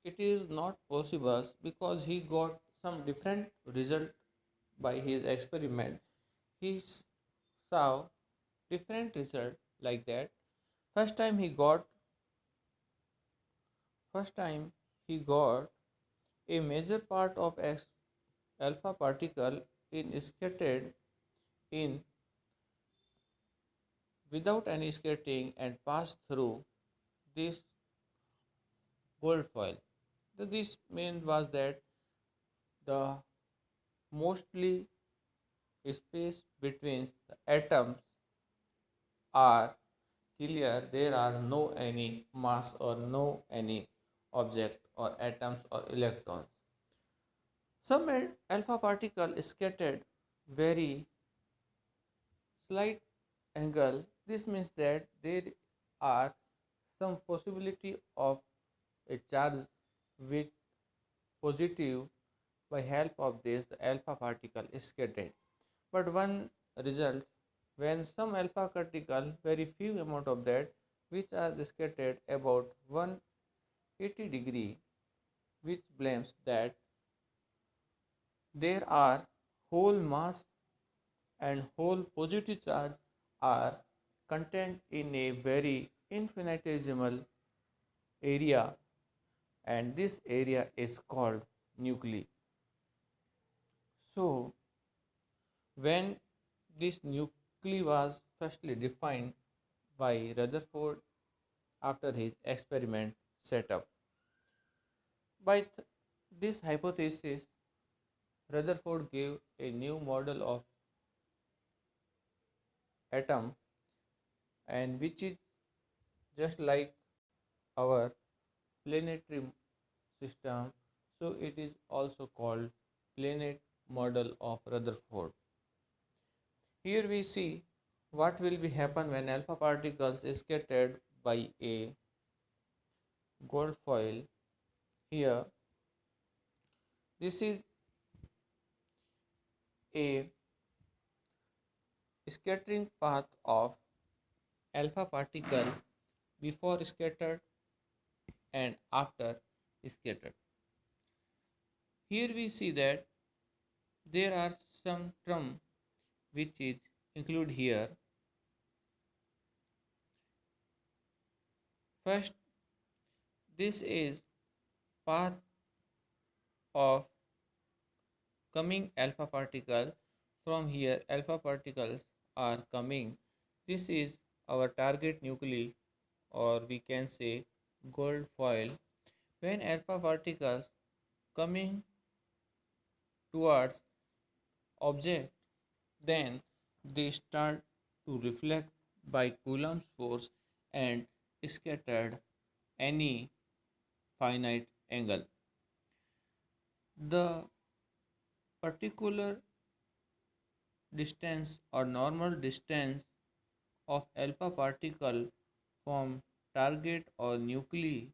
it is not possible because he got some different result by his experiment. He saw different result like that. First time he got first time he got a major part of alpha particle in scattered in without any scattering and passed through this gold foil. This mean was that the mostly space between the atoms are clear. There are no any mass or no any object or atoms or electrons. Some alpha particle scattered very slight angle. This means that there are some possibility of a charge with positive by help of this alpha particle is scattered. But one result when some alpha particle, very few amount of that, which are scattered about 180 degree, which blames that there are whole mass and whole positive charge are contained in a very infinitesimal area, and this area is called nuclei. So when this nuclei was firstly defined by Rutherford after his experiment set up. By this hypothesis, Rutherford gave a new model of atom, and which is just like our planetary system, so it is also called planet model of Rutherford. Here we see what will be happen when alpha particles is scattered by a gold foil. Here this is a scattering path of alpha particle before scattered and after scattered. Here we see that there are some term which is include here. First, this is path of coming alpha particle. From here alpha particles are coming. This is our target nuclei, or we can say gold foil. When alpha particles coming towards object, then they start to reflect by Coulomb's force and scattered any finite angle. The particular distance or normal distance of alpha particle from target or nuclei,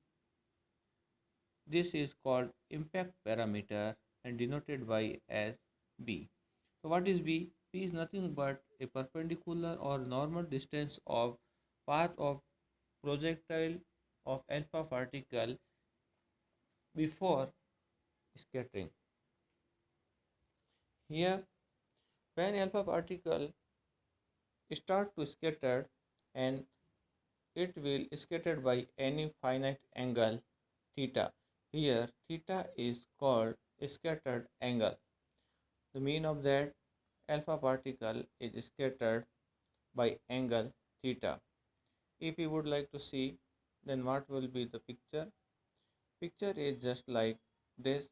this is called impact parameter and denoted by as b. So what is b? B is nothing but a perpendicular or normal distance of path of projectile of alpha particle before scattering. Here when alpha particle start to scatter, and it will scattered by any finite angle theta. Here theta is called scattered angle. The mean of that alpha particle is scattered by angle theta. If you would like to see, then what will be the picture? Picture is just like this.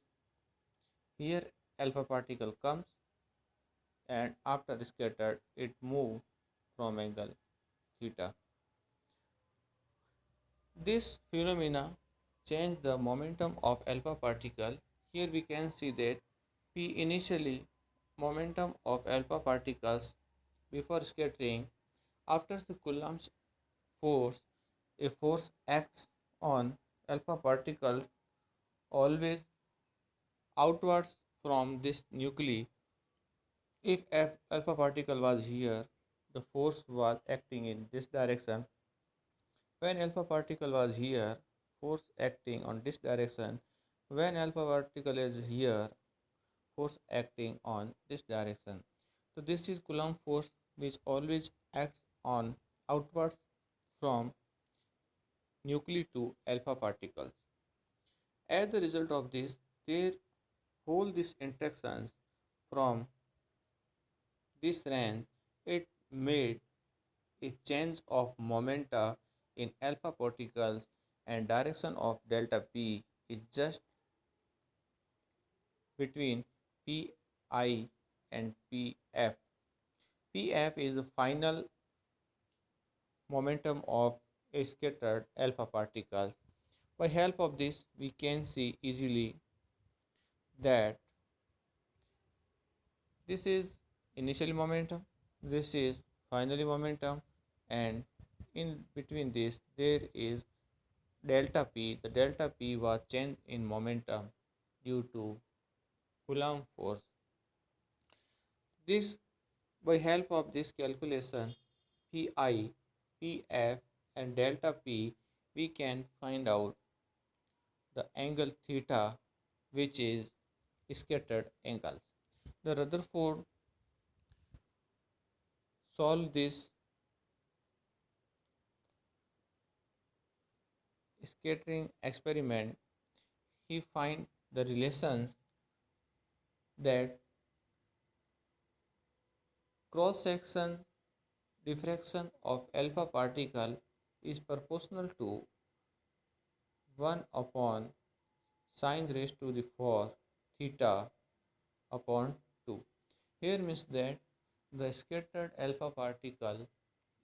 Here alpha particle comes, and after scattered it move from angle theta. This phenomena change the momentum of alpha particle. Here we can see that P initially momentum of alpha particles before scattering. After the Coulomb's force, a force acts on alpha particle always outwards from this nuclei. If alpha particle was here, the force was acting in this direction. When alpha particle was here, force acting on this direction when alpha particle is here, force acting on this direction. So this is Coulomb force which always acts on outwards from nuclei to alpha particles. As the result of this, there whole these interactions from this range, it made a change of momenta in alpha particles and direction of delta p is just between pi and pf. Pf is the final momentum of a scattered alpha particles. By help of this, we can see easily that this is initially momentum, this is finally momentum, and in between this there is delta p. The delta p was changed in momentum due to Coulomb force. This by help of this calculation pi, pf and delta p we can find out the angle theta which is scattered angles. The Rutherford solved this scattering experiment. He find the relations that cross section diffraction of alpha particle is proportional to 1 upon sine raised to the 4 theta upon 2. Here means that the scattered alpha particle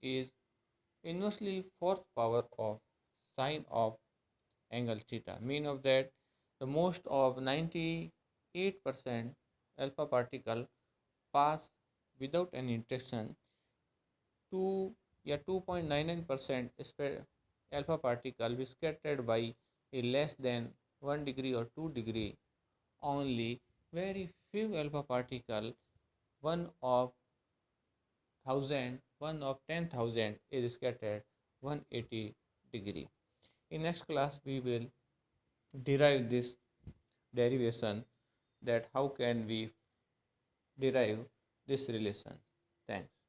is inversely fourth power of sine of angle theta. Mean of that the most of 98% alpha particle pass without any interaction. 2 या 2.99% alpha particle be scattered by a less than 1 degree or 2 degree. Only very few alpha particle, one of 1000, one of 10,000 is scattered 180 degree. In next class we will derive this derivation, that how can we derive this relation. Thanks.